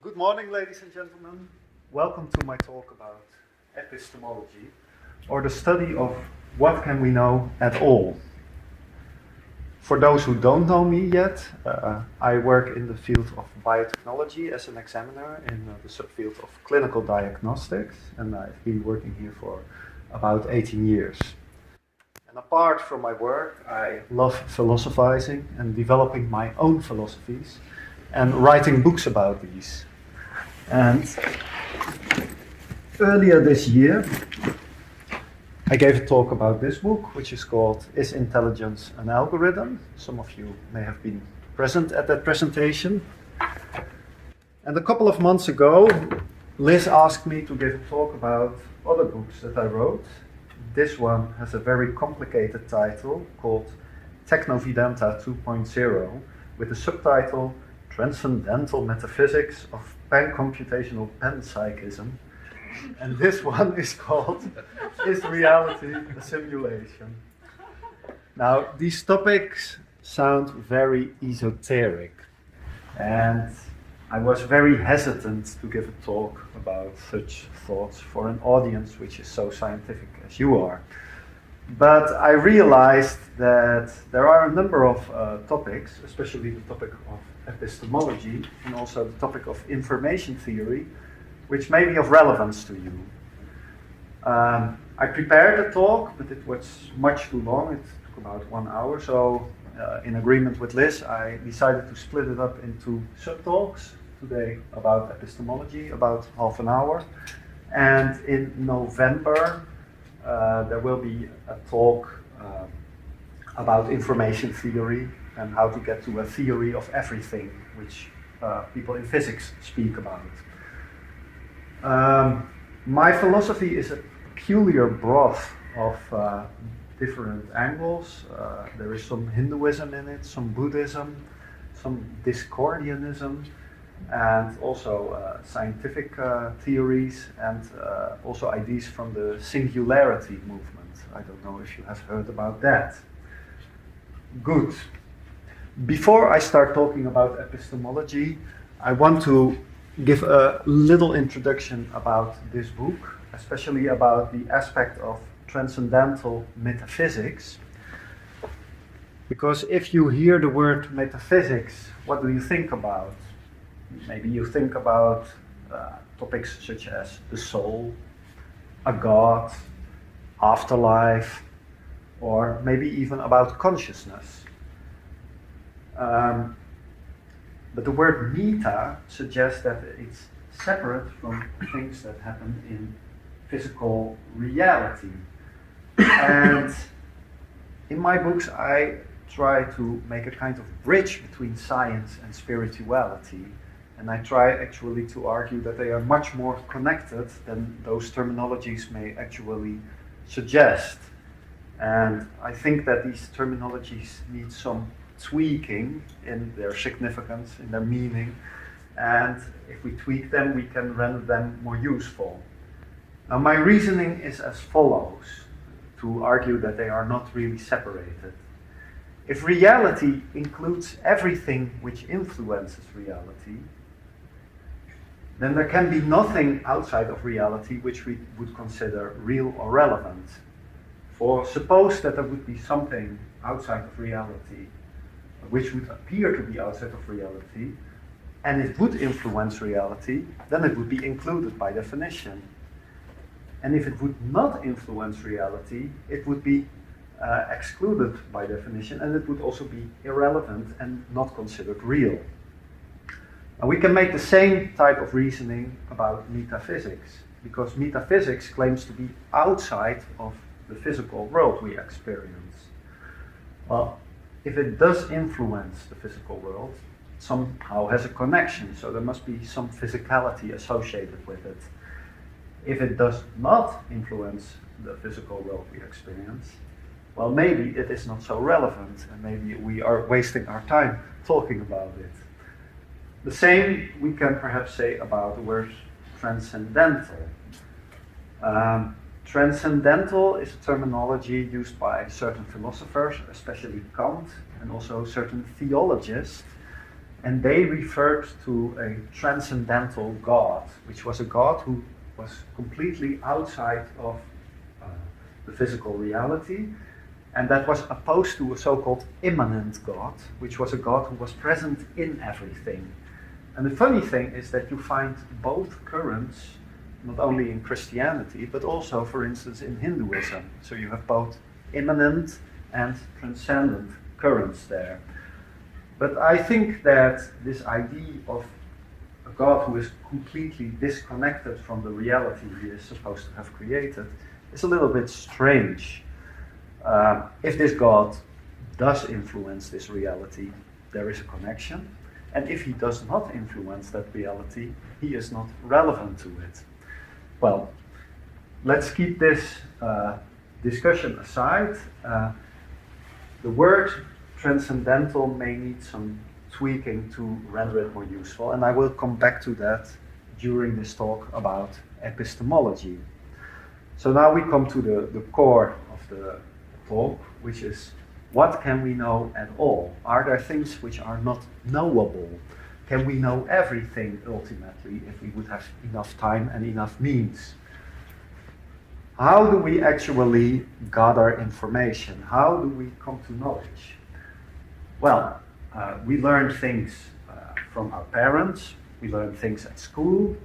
Good morning, ladies and gentlemen. Welcome to my talk about epistemology, or the study of what can we know at all. For those who don't know me yet, I work in the field of biotechnology as an examiner in the subfield of clinical diagnostics, and I've been working here for about 18 years. And apart from my work, I love philosophizing and developing my own philosophies and writing books about these. And earlier this year, I gave a talk about this book, which is called Is Intelligence an Algorithm? Some of you may have been present at that presentation. And a couple of months ago, Liz asked me to give a talk about other books that I wrote. This one has a very complicated title called Technovidenta 2.0, with the subtitle Transcendental Metaphysics of Pan-Computational Panpsychism. And this one is called Is Reality a Simulation? Now, these topics sound very esoteric, and I was very hesitant to give a talk about such thoughts for an audience which is so scientific as you are. But I realized that there are a number of topics, especially the topic of epistemology and also the topic of information theory, which may be of relevance to you. I prepared a talk, but it was much too long. It took about 1 hour, so in agreement with Liz, I decided to split it up into sub-talks. Today about epistemology, about half an hour. And in November, there will be a talk about information theory and how to get to a theory of everything, which people in physics speak about. My philosophy is a peculiar broth of different angles. There is some Hinduism in it, some Buddhism, some Discordianism, and also scientific theories, and also ideas from the singularity movement. I don't know if you have heard about that. Good. Before I start talking about epistemology, I want to give a little introduction about this book, especially about the aspect of transcendental metaphysics. Because if you hear the word metaphysics, what do you think about? Maybe you think about topics such as the soul, a god, afterlife, or maybe even about consciousness. But the word meta suggests that it's separate from things that happen in physical reality. And in my books, I try to make a kind of bridge between science and spirituality. And I try actually to argue that they are much more connected than those terminologies may actually suggest. And I think that these terminologies need some tweaking in their significance, in their meaning. And if we tweak them, we can render them more useful. Now, my reasoning is as follows, to argue that they are not really separated. If reality includes everything which influences reality, then there can be nothing outside of reality which we would consider real or relevant. For suppose that there would be something outside of reality which would appear to be outside of reality, and it would influence reality, then it would be included by definition. And if it would not influence reality, it would be excluded by definition, and it would also be irrelevant and not considered real. Now, we can make the same type of reasoning about metaphysics, because metaphysics claims to be outside of the physical world we experience. Well, if it does influence the physical world, it somehow has a connection, so there must be some physicality associated with it. If it does not influence the physical world we experience, well, maybe it is not so relevant, and maybe we are wasting our time talking about it. The same we can perhaps say about the word transcendental. Transcendental is a terminology used by certain philosophers, especially Kant, and also certain theologists, and they referred to a transcendental God, which was a God who was completely outside of the physical reality, and that was opposed to a so-called immanent God, which was a God who was present in everything. And the funny thing is that you find both currents, not only in Christianity, but also, for instance, in Hinduism. So you have both immanent and transcendent currents there. But I think that this idea of a God who is completely disconnected from the reality he is supposed to have created is a little bit strange. If this God does influence this reality, there is a connection. And if he does not influence that reality, he is not relevant to it. Well, let's keep this discussion aside. The word transcendental may need some tweaking to render it more useful, and I will come back to that during this talk about epistemology. So now we come to the core of the talk, which is, what can we know at all? Are there things which are not knowable? Can we know everything ultimately if we would have enough time and enough means? How do we actually gather information? How do we come to knowledge? Well, we learn things from our parents, we learn things at school,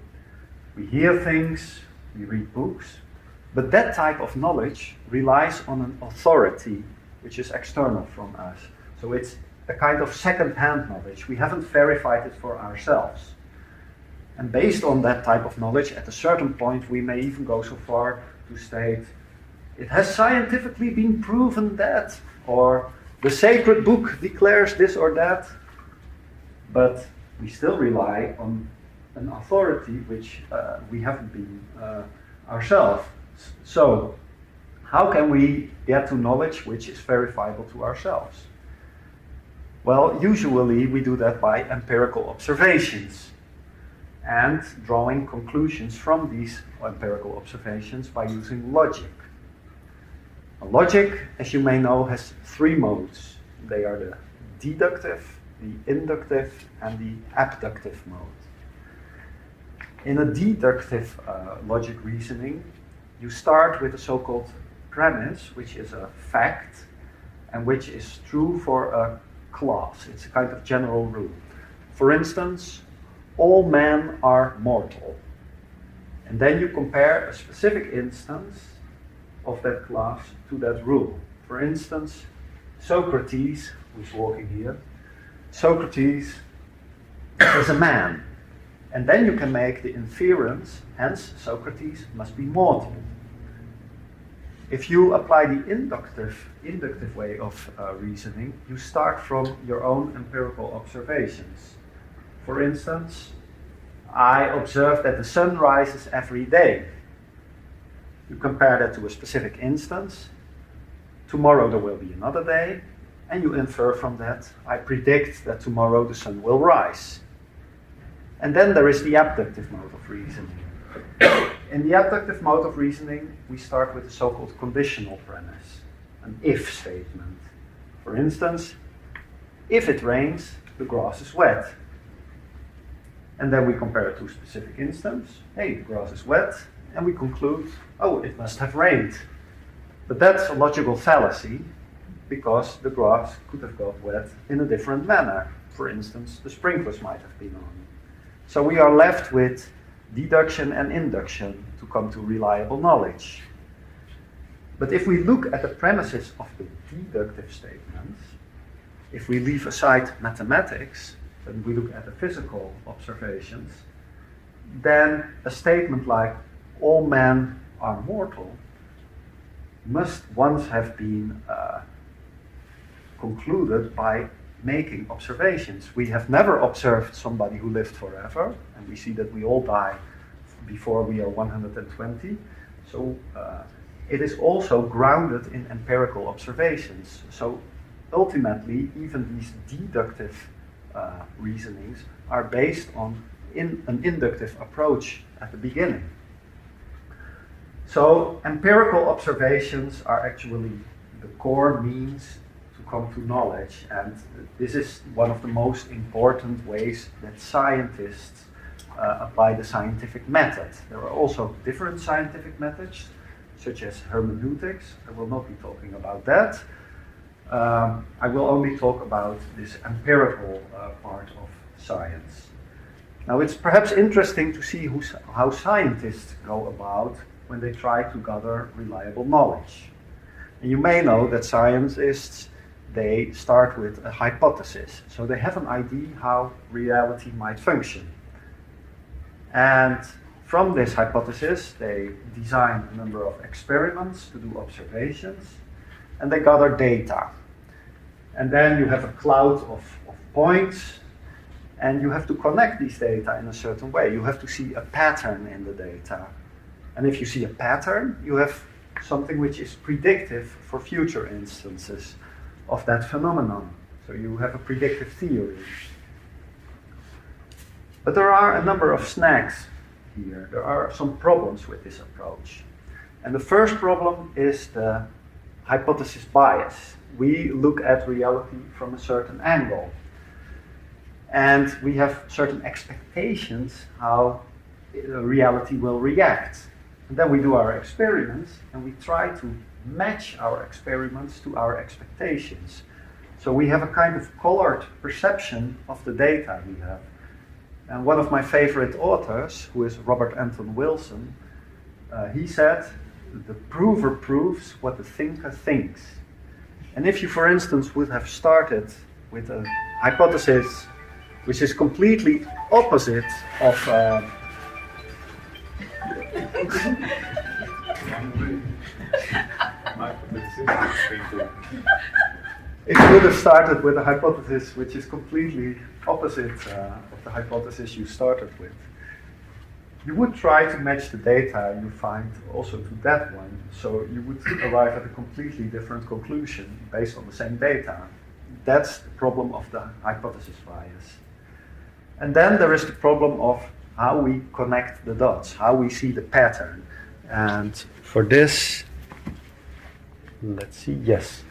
we hear things, we read books, but that type of knowledge relies on an authority which is external from us. So it's a kind of second-hand knowledge. We haven't verified it for ourselves. And based on that type of knowledge, at a certain point, we may even go so far to state, it has scientifically been proven that, or the sacred book declares this or that, but we still rely on an authority which we haven't been ourselves. So, how can we get to knowledge which is verifiable to ourselves? Well, usually we do that by empirical observations and drawing conclusions from these empirical observations by using logic. Logic, as you may know, has three modes. They are the deductive, the inductive, and the abductive mode. In a deductive logic reasoning, you start with a so-called premise, which is a fact, and which is true for a class. It's a kind of general rule. For instance, all men are mortal. And then you compare a specific instance of that class to that rule. For instance, Socrates, who's walking here, Socrates is a man. And then you can make the inference, hence Socrates must be mortal. If you apply the inductive way of reasoning, you start from your own empirical observations. For instance, I observe that the sun rises every day. You compare that to a specific instance. Tomorrow there will be another day, and you infer from that, I predict that tomorrow the sun will rise. And then there is the abductive mode of reasoning. In the abductive mode of reasoning, we start with a so-called conditional premise, an if statement. For instance, if it rains, the grass is wet. And then we compare it to a specific instance. Hey, the grass is wet. And we conclude, oh, it must have rained. But that's a logical fallacy, because the grass could have got wet in a different manner. For instance, the sprinklers might have been on. So we are left with deduction and induction to come to reliable knowledge. But if we look at the premises of the deductive statements, if we leave aside mathematics, and we look at the physical observations, then a statement like all men are mortal must once have been concluded by making observations. We have never observed somebody who lived forever, and we see that we all die before we are 120. So it is also grounded in empirical observations. So ultimately, even these deductive reasonings are based on an inductive approach at the beginning. So empirical observations are actually the core means to come to knowledge. And this is one of the most important ways that scientists apply the scientific method. There are also different scientific methods, such as hermeneutics. I will not be talking about that. I will only talk about this empirical part of science. Now, it's perhaps interesting to see how scientists go about when they try to gather reliable knowledge. And you may know that scientists, they start with a hypothesis. So they have an idea how reality might function. And from this hypothesis, they design a number of experiments to do observations, and they gather data. And then you have a cloud of points, and you have to connect these data in a certain way. You have to see a pattern in the data. And if you see a pattern, you have something which is predictive for future instances of that phenomenon. So you have a predictive theory. But there are a number of snags here. There are some problems with this approach. And the first problem is the hypothesis bias. We look at reality from a certain angle. And we have certain expectations how reality will react. And then we do our experiments and we try to match our experiments to our expectations. So we have a kind of colored perception of the data we have. And one of my favorite authors, who is Robert Anton Wilson, he said, the prover proves what the thinker thinks. And if you, for instance, would have started with a hypothesis which is completely opposite of if you would have started with a hypothesis which is completely opposite of the hypothesis you started with, you would try to match the data you find also to that one, so you would arrive at a completely different conclusion based on the same data. That's the problem of the hypothesis bias. And then there is the problem of how we connect the dots, how we see the pattern. And for this, let's see, yes.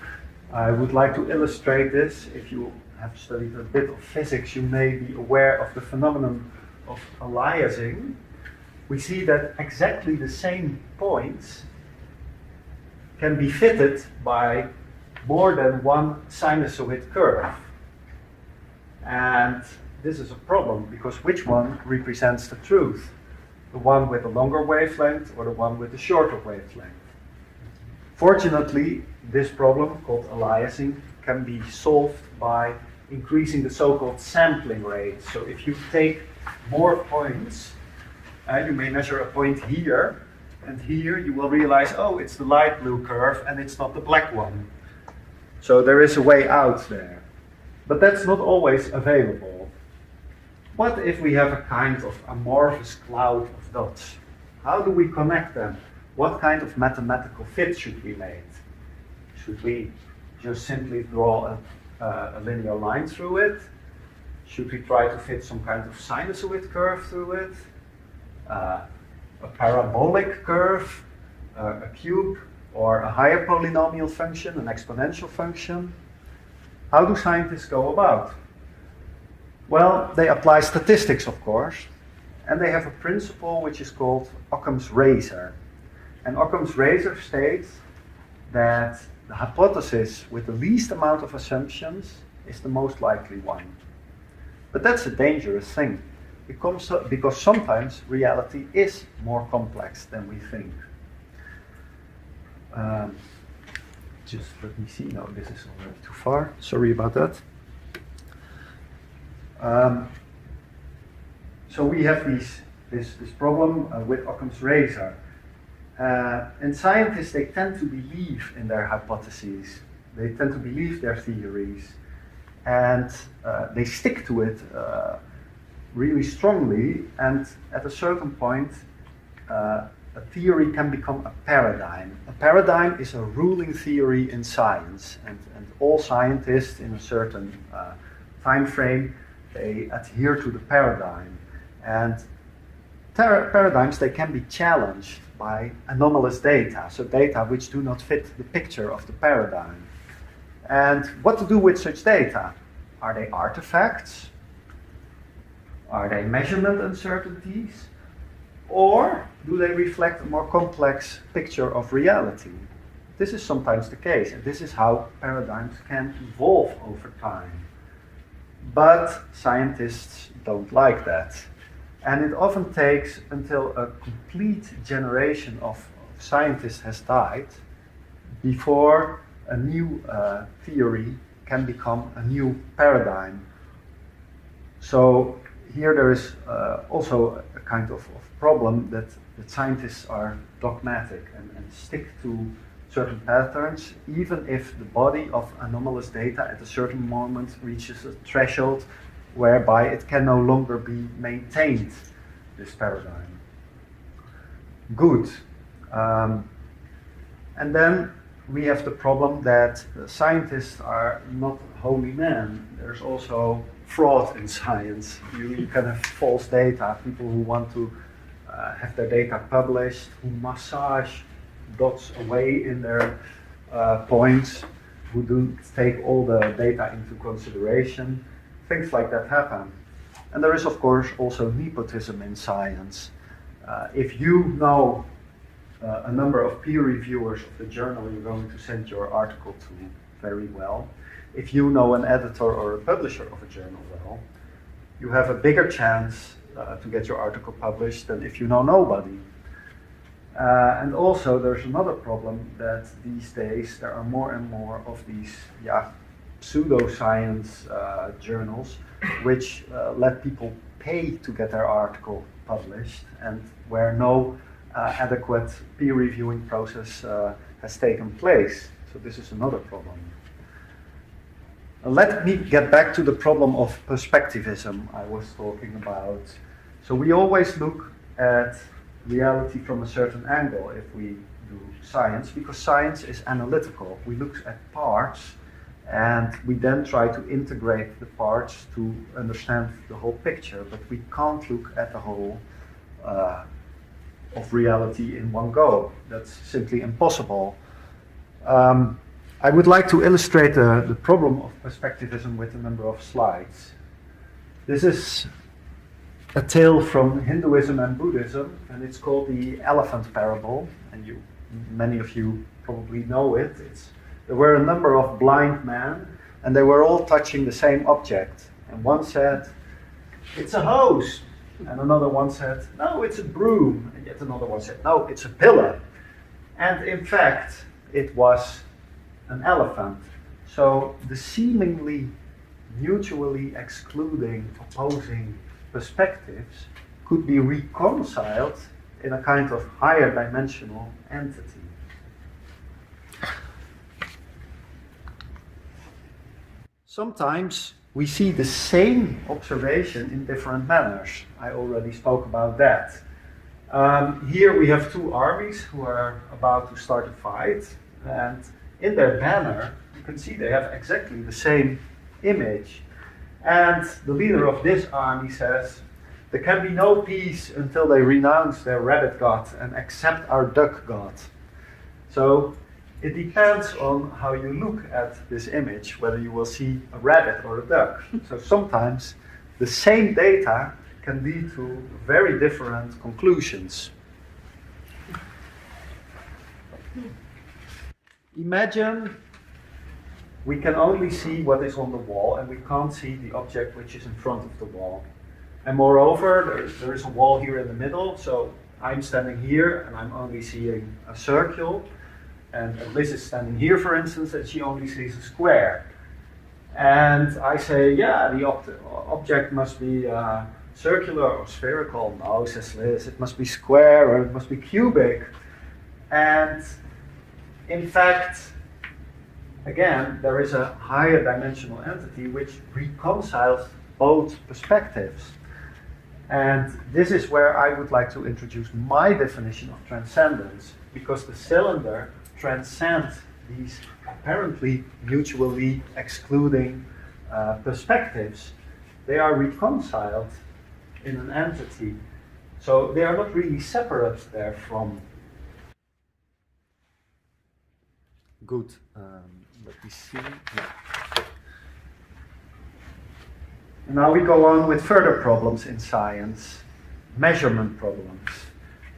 I would like to illustrate this. If you have studied a bit of physics, you may be aware of the phenomenon of aliasing. We see that exactly the same points can be fitted by more than one sinusoid curve. And this is a problem, because which one represents the truth? The one with a longer wavelength or the one with a shorter wavelength? Fortunately, this problem, called aliasing, can be solved by increasing the so-called sampling rate. So if you take more points, you may measure a point here, and here you will realize, oh, it's the light blue curve and it's not the black one. So there is a way out there. But that's not always available. What if we have a kind of amorphous cloud of dots? How do we connect them? What kind of mathematical fit should we make? Should we just simply draw a linear line through it? Should we try to fit some kind of sinusoid curve through it? A parabolic curve, a cube, or a higher polynomial function, an exponential function? How do scientists go about? Well, they apply statistics, of course, and they have a principle which is called Occam's razor. And Occam's razor states that the hypothesis with the least amount of assumptions is the most likely one. But that's a dangerous thing, because sometimes reality is more complex than we think. Just let me see. No, this is already too far. Sorry about that. So we have this problem with Occam's razor. And scientists, they tend to believe in their hypotheses. They tend to believe their theories. And they stick to it really strongly. And at a certain point, a theory can become a paradigm. A paradigm is a ruling theory in science. And all scientists in a certain time frame, they adhere to the paradigm. And paradigms, they can be challenged by anomalous data, so data which do not fit the picture of the paradigm. And what to do with such data? Are they artifacts? Are they measurement uncertainties? Or do they reflect a more complex picture of reality? This is sometimes the case, and this is how paradigms can evolve over time. But scientists don't like that. And it often takes until a complete generation of scientists has died before a new theory can become a new paradigm. So here there is also a kind of problem that scientists are dogmatic and stick to certain patterns, even if the body of anomalous data at a certain moment reaches a threshold whereby it can no longer be maintained, this paradigm. Good. And then we have the problem that scientists are not holy men. There's also fraud in science. You can have false data, people who want to have their data published, who massage dots away in their points, who don't take all the data into consideration. Things like that happen. And there is, of course, also nepotism in science. If you know a number of peer reviewers of the journal you're going to send your article to very well, if you know an editor or a publisher of a journal well, you have a bigger chance to get your article published than if you know nobody. And also there's another problem that these days there are more and more of these pseudoscience journals which let people pay to get their article published, and where no adequate peer reviewing process has taken place. So this is another problem. Let me get back to the problem of perspectivism I was talking about. So we always look at reality from a certain angle if we do science, because science is analytical. We look at parts and we then try to integrate the parts to understand the whole picture, but we can't look at the whole of reality in one go. That's simply impossible. I would like to illustrate the problem of perspectivism with a number of slides. This is a tale from Hinduism and Buddhism, and it's called the elephant parable, and many of you probably know it. There were a number of blind men, and they were all touching the same object. And one said, "It's a hose." And another one said, "No, it's a broom." And yet another one said, "No, it's a pillar." And in fact, it was an elephant. So the seemingly mutually excluding, opposing perspectives could be reconciled in a kind of higher dimensional entity. Sometimes we see the same observation in different manners. I already spoke about that. Here we have two armies who are about to start a fight, and in their banner you can see they have exactly the same image. And the leader of this army says, "There can be no peace until they renounce their rabbit god and accept our duck god." So it depends on how you look at this image, whether you will see a rabbit or a duck. So sometimes the same data can lead to very different conclusions. Imagine we can only see what is on the wall and we can't see the object which is in front of the wall. And moreover, there is a wall here in the middle, so I'm standing here and I'm only seeing a circle. And Liz is standing here, for instance, and she only sees a square. And I say, yeah, the object must be circular or spherical. No, says Liz, it must be square or it must be cubic. And in fact, again, there is a higher dimensional entity which reconciles both perspectives. And this is where I would like to introduce my definition of transcendence, because the cylinder transcends these apparently mutually excluding perspectives. They are reconciled in an entity. So they are not really separate therefrom. Good. let me see. And now we go on with further problems in science, measurement problems.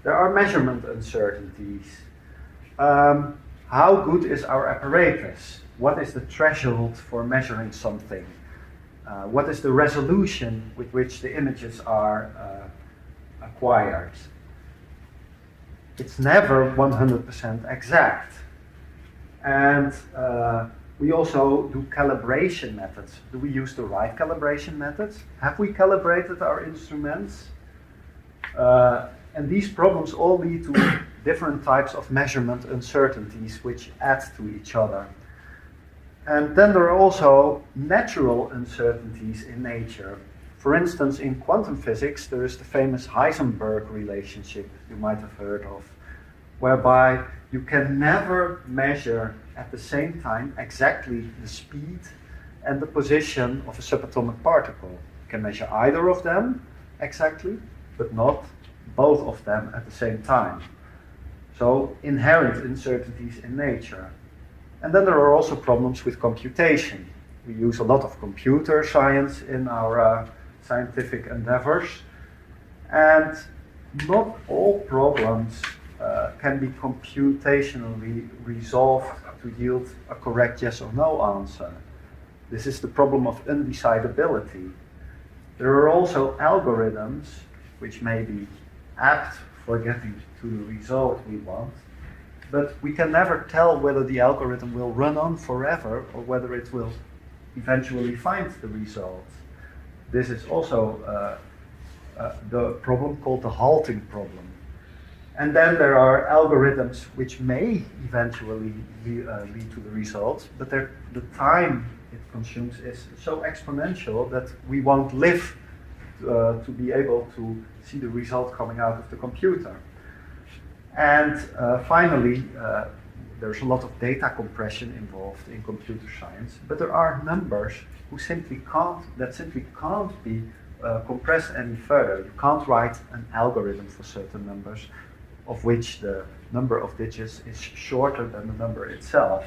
There are measurement uncertainties. How good is our apparatus? What is the threshold for measuring something? What is the resolution with which the images are acquired? It's never 100% exact. And we also do calibration methods. Do we use the right calibration methods? Have we calibrated our instruments? And these problems all lead to different types of measurement uncertainties which add to each other. And then there are also natural uncertainties in nature. For instance, in quantum physics, there is the famous Heisenberg relationship you might have heard of, whereby you can never measure at the same time exactly the speed and the position of a subatomic particle. You can measure either of them exactly, but not both of them at the same time. So, inherent uncertainties in nature. And then there are also problems with computation. We use a lot of computer science in our scientific endeavors, and not all problems can be computationally resolved to yield a correct yes or no answer. This is the problem of undecidability. There are also algorithms which may be apt for getting to the result we want, but we can never tell whether the algorithm will run on forever or whether it will eventually find the result. This is also the problem called the halting problem. And then there are algorithms which may eventually lead to the results, but the time it consumes is so exponential that we won't live to be able to see the result coming out of the computer. And finally, there's a lot of data compression involved in computer science, but there are numbers that simply can't be compressed any further. You can't write an algorithm for certain numbers of which the number of digits is shorter than the number itself.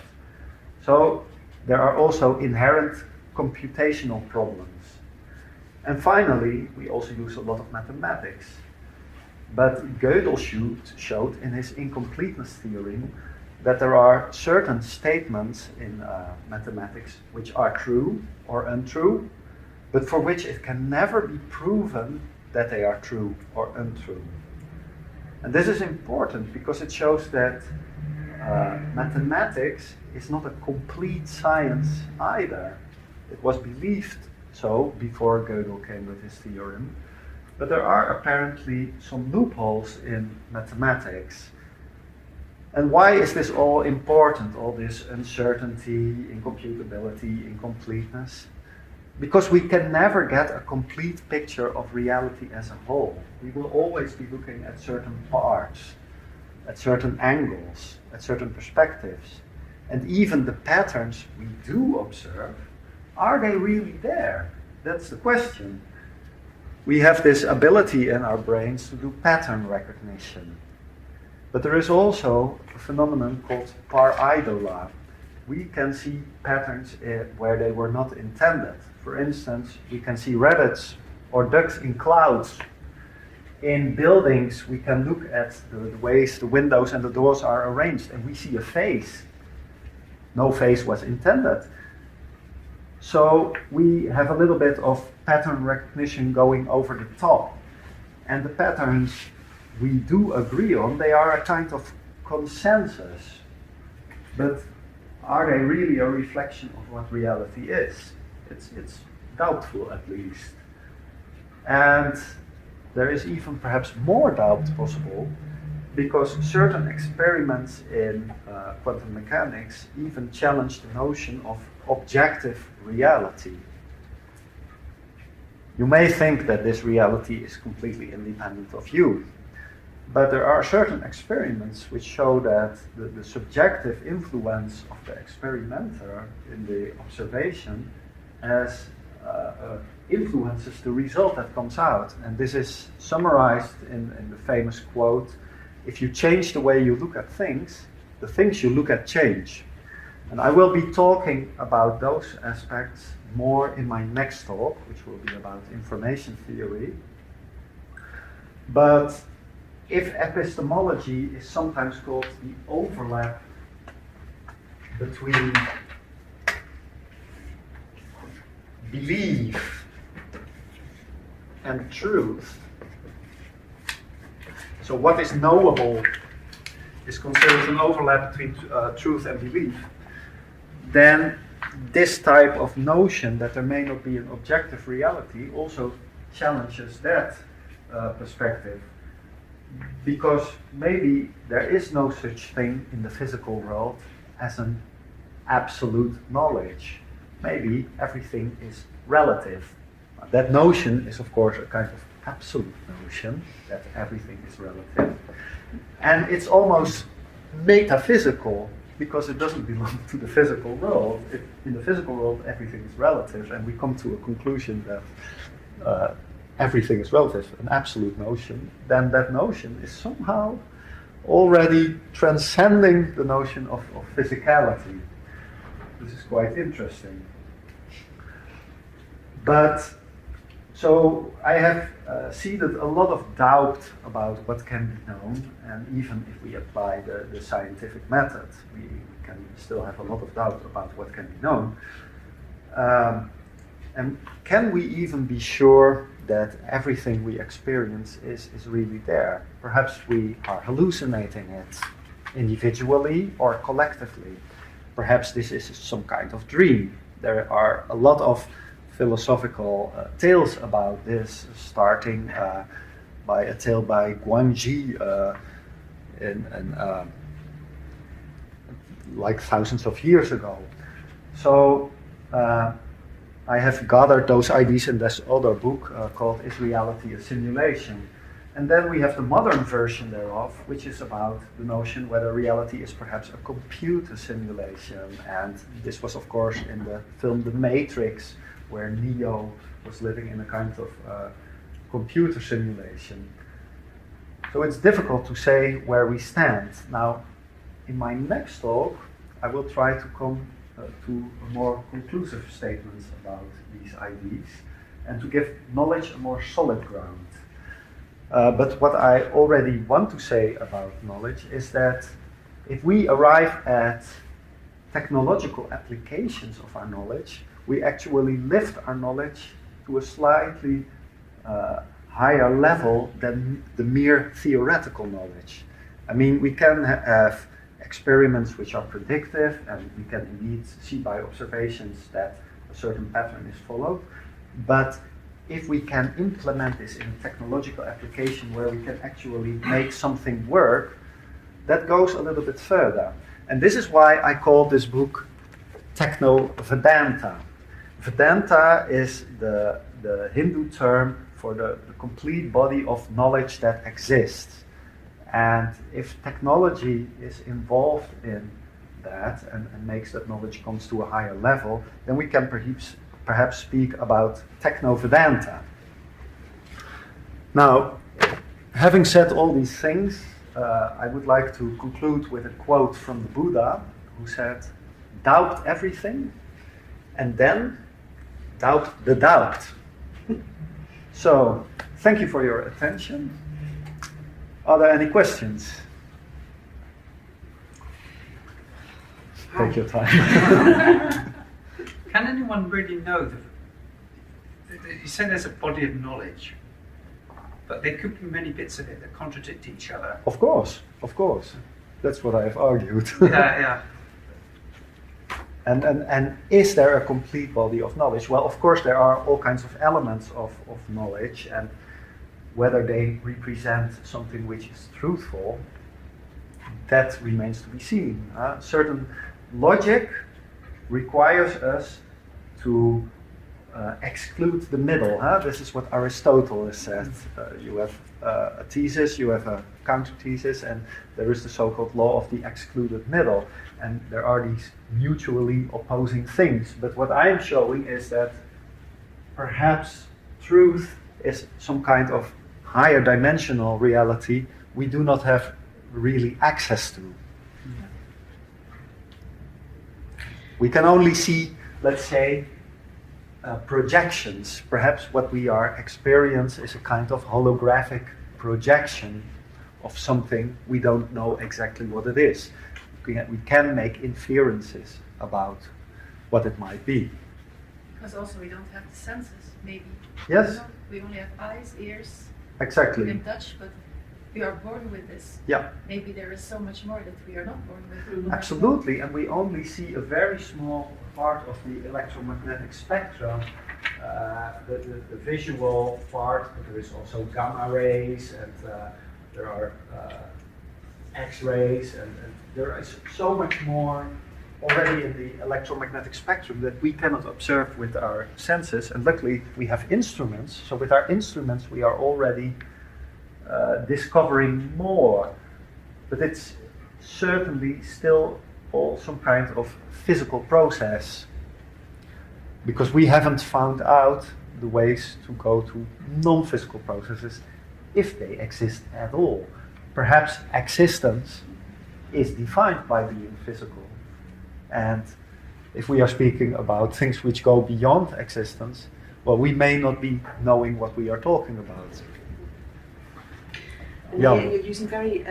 So there are also inherent computational problems. And finally, we also use a lot of mathematics. But Gödel showed in his incompleteness theorem that there are certain statements in mathematics which are true or untrue, but for which it can never be proven that they are true or untrue. And this is important because it shows that mathematics is not a complete science either. It was believed so before Gödel came with his theorem, but there are apparently some loopholes in mathematics. And why is this all important, all this uncertainty, incomputability, incompleteness? Because we can never get a complete picture of reality as a whole. We will always be looking at certain parts, at certain angles, at certain perspectives. And even the patterns we do observe, are they really there? That's the question. We have this ability in our brains to do pattern recognition. But there is also a phenomenon called pareidolia. We can see patterns where they were not intended. For instance, we can see rabbits or ducks in clouds. In buildings, we can look at the ways the windows and the doors are arranged, and we see a face. No face was intended. So we have a little bit of pattern recognition going over the top. And the patterns we do agree on, they are a kind of consensus. But are they really a reflection of what reality is? It's doubtful, at least. And there is even perhaps more doubt possible, because certain experiments in quantum mechanics even challenge the notion of objective reality. You may think that this reality is completely independent of you, but there are certain experiments which show that the subjective influence of the experimenter in the observation influences the result that comes out. And this is summarized in the famous quote, "If you change the way you look at things, the things you look at change." And I will be talking about those aspects more in my next talk, which will be about information theory. But if epistemology is sometimes called the overlap between belief and truth, so what is knowable is considered an overlap between truth and belief, then this type of notion that there may not be an objective reality also challenges that perspective. Because maybe there is no such thing in the physical world as an absolute knowledge. Maybe everything is relative. That notion is, of course, a kind of absolute notion, that everything is relative. And it's almost metaphysical, because it doesn't belong to the physical world. In the physical world, everything is relative, and we come to a conclusion that everything is relative, an absolute notion. Then that notion is somehow already transcending the notion of physicality. This is quite interesting. But so I have seeded a lot of doubt about what can be known, and even if we apply the scientific method, we can still have a lot of doubt about what can be known. And can we even be sure that everything we experience is really there? Perhaps we are hallucinating it individually or collectively. Perhaps this is some kind of dream. There are a lot of philosophical tales about this, starting by a tale by Guanji like thousands of years ago. So I have gathered those ideas in this other book called Is Reality a Simulation? And then we have the modern version thereof, which is about the notion whether reality is perhaps a computer simulation. And this was, of course, in the film The Matrix, where Neo was living in a kind of computer simulation. So it's difficult to say where we stand. Now, in my next talk, I will try to come to more conclusive statements about these ideas and to give knowledge a more solid ground. But what I already want to say about knowledge is that if we arrive at technological applications of our knowledge, we actually lift our knowledge to a slightly higher level than the mere theoretical knowledge. I mean, we can have experiments which are predictive, and we can indeed see by observations that a certain pattern is followed. But if we can implement this in a technological application where we can actually make something work, that goes a little bit further. And this is why I call this book Techno-Vedanta. Vedanta is the Hindu term for the complete body of knowledge that exists. And if technology is involved in that and makes that knowledge comes to a higher level, then we can perhaps speak about Techno-Vedanta. Now, having said all these things, I would like to conclude with a quote from the Buddha, who said, "Doubt everything, and then doubt the doubt." So, thank you for your attention. Are there any questions? Take your time. Can anyone really know you say there's a body of knowledge, but there could be many bits of it that contradict each other. Of course. That's what I have argued. Yeah. And is there a complete body of knowledge? Well, of course, there are all kinds of elements of knowledge, and whether they represent something which is truthful, that remains to be seen. Certain logic requires us to exclude the middle. This is what Aristotle has said. You have a thesis, you have a counter-thesis, and there is the so-called law of the excluded middle. And there are these mutually opposing things. But what I am showing is that perhaps truth is some kind of higher dimensional reality we do not have really access to. We can only see, let's say, projections. Perhaps what we are experience is a kind of holographic projection of something we don't know exactly what it is. We can make inferences about what it might be. Because also we don't have the senses, maybe. Yes. We only have eyes, ears. Exactly. We can touch, but we are born with this. Yeah. Maybe there is so much more that we are not born with. Absolutely, and we only see a very small part of the electromagnetic spectrum, the visual part, but there is also gamma rays, and there are X-rays, and there is so much more already in the electromagnetic spectrum that we cannot observe with our senses, and luckily we have instruments, so with our instruments we are already discovering more, but it's certainly still all some kind of physical process, because we haven't found out the ways to go to non-physical processes if they exist at all. Perhaps existence is defined by being physical, and if we are speaking about things which go beyond existence, well, we may not be knowing what we are talking about. And Yeah. you're using very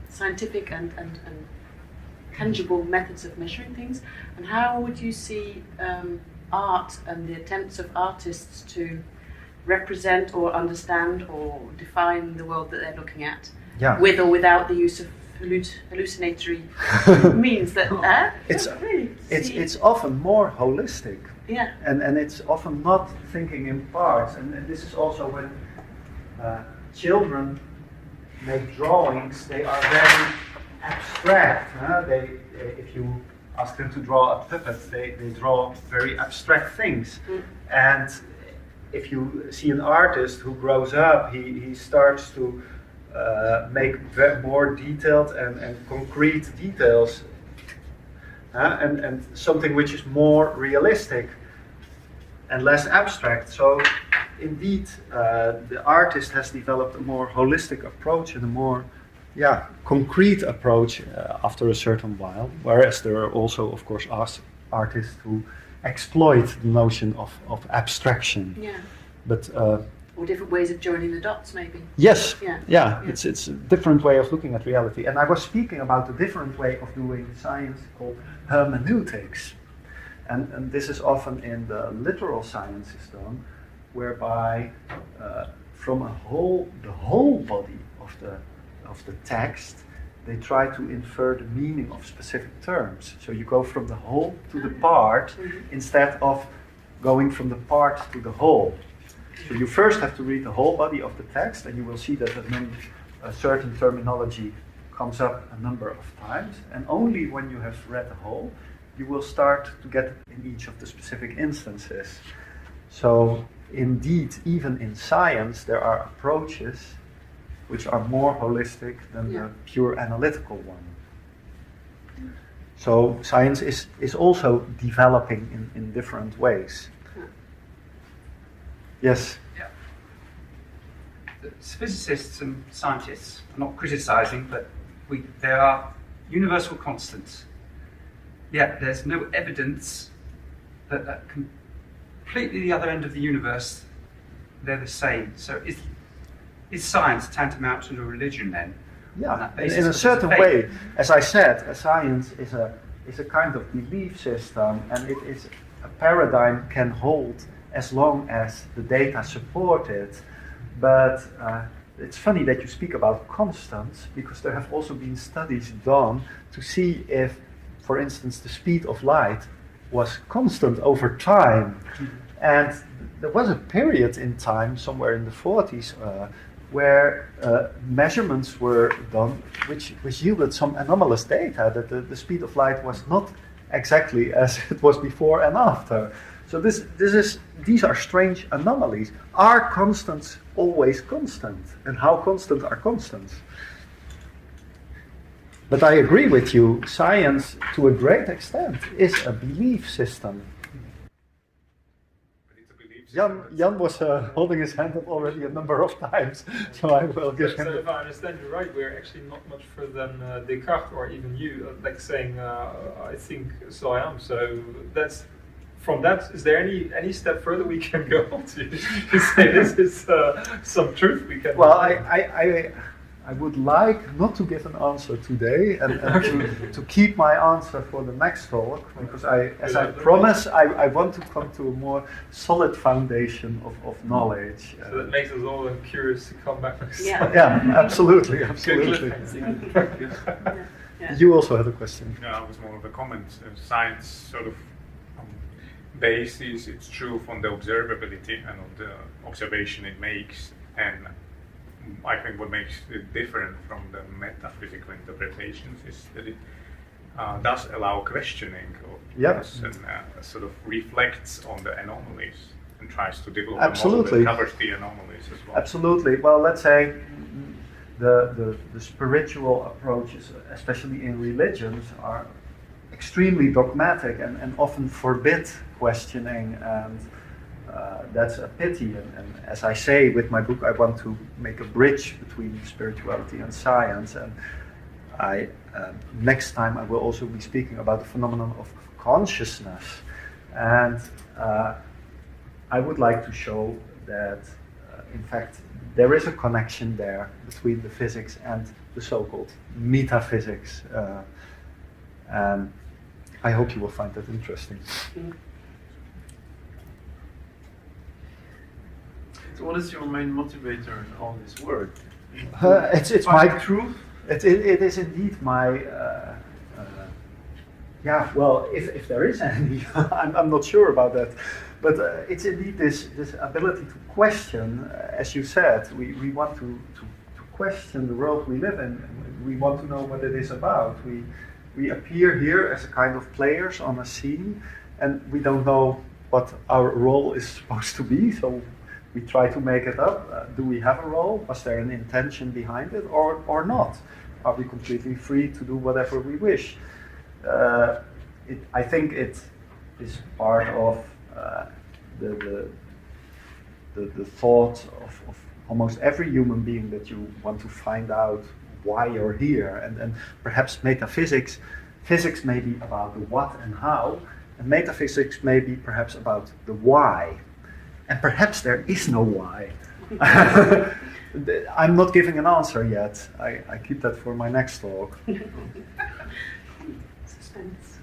scientific and tangible methods of measuring things. And how would you see art and the attempts of artists to represent or understand or define the world that they're looking at, Yeah. with or without the use of hallucinatory means? That It's don't really see- it's often more holistic, yeah. and it's often not thinking in parts, and this is also when children make drawings, they are very abstract. If you ask them to draw a puppet, they draw very abstract things. And if you see an artist who grows up, he starts to make more detailed and concrete details, and something which is more realistic and less abstract. So indeed, the artist has developed a more holistic approach and a more concrete approach after a certain while, whereas there are also, of course, artists who exploit the notion of abstraction. Yeah. But Or different ways of joining the dots, maybe. yes, Yeah. it's a different way of looking at reality. And I was speaking about a different way of doing science called hermeneutics. And this is often in the literal sciences done, whereby from the whole body of the text, they try to infer the meaning of specific terms. So you go from the whole to the part instead of going from the part to the whole. So you first have to read the whole body of the text, and you will see that a certain terminology comes up a number of times, and only when you have read the whole, you will start to get it in each of the specific instances. So indeed, even in science, there are approaches which are more holistic than the pure analytical one. So science is also developing in different ways. Yes? Yeah. The physicists and scientists are not criticizing, but there are universal constants. Yet there's no evidence that at completely the other end of the universe, they're the same. So is science tantamount to a religion then? Yeah, in a certain way. As I said, science is a kind of belief system, and it is a paradigm can hold as long as the data support it. But it's funny that you speak about constants, because there have also been studies done to see if, for instance, the speed of light was constant over time. And there was a period in time, somewhere in the 40s, where measurements were done which yielded some anomalous data, that the speed of light was not exactly as it was before and after. So these are strange anomalies. Are constants always constant? And how constant are constants? But I agree with you, science, to a great extent, is a belief system. But it's a belief Jan was holding his hand up already a number of times, so I will give So him. if I understand you right, we're actually not much further than Descartes or even you, like saying, I think so I am. So that's from that. Is there any step further we can go to say this is some truth we can? Well, I would like not to give an answer today and to keep my answer for the next talk, because as I promise, I want to come to a more solid foundation of knowledge. So that makes us all curious to come back next Yeah. time. Yeah, absolutely, absolutely. Yeah. You also had a question. Yeah, it was more of a comment. Science sort of bases its truth on the observability and on the observation it makes, and I think what makes it different from the metaphysical interpretations is that it does allow questioning of this and sort of reflects on the anomalies and tries to develop a model that covers the anomalies as well. Absolutely. Well, let's say the spiritual approaches, especially in religions, are extremely dogmatic and often forbid questioning, and that's a pity. And as I say with my book, I want to make a bridge between spirituality and science. And next time I will also be speaking about the phenomenon of consciousness. And I would like to show that, in fact, there is a connection there between the physics and the so-called metaphysics. And I hope you will find that interesting. So what is your main motivator in all this work? It's my truth. It is indeed my. Yeah, well, if there is any, I'm not sure about that, but it's indeed this ability to question. As you said, we want to question the world we live in. We want to know what it is about. We appear here as a kind of players on a scene, and we don't know what our role is supposed to be. So we try to make it up. Do we have a role? Was there an intention behind it, or not? Are we completely free to do whatever we wish? I think it is part of the thought of almost every human being, that you want to find out why you're here, and perhaps physics may be about the what and how, and metaphysics may be perhaps about the why, and perhaps there is no why. I'm not giving an answer yet. I keep that for my next talk. Suspense.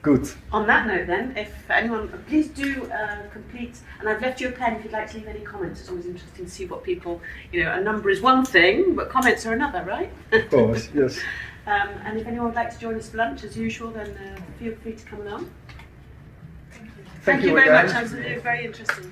Good. On that note then, if anyone, please do complete, and I've left you a pen if you'd like to leave any comments. It's always interesting to see what people, a number is one thing, but comments are another, right? Of course, yes. And if anyone would like to join us for lunch, as usual, then feel free to come along. Thank you very again. much, Anthony. Very interesting.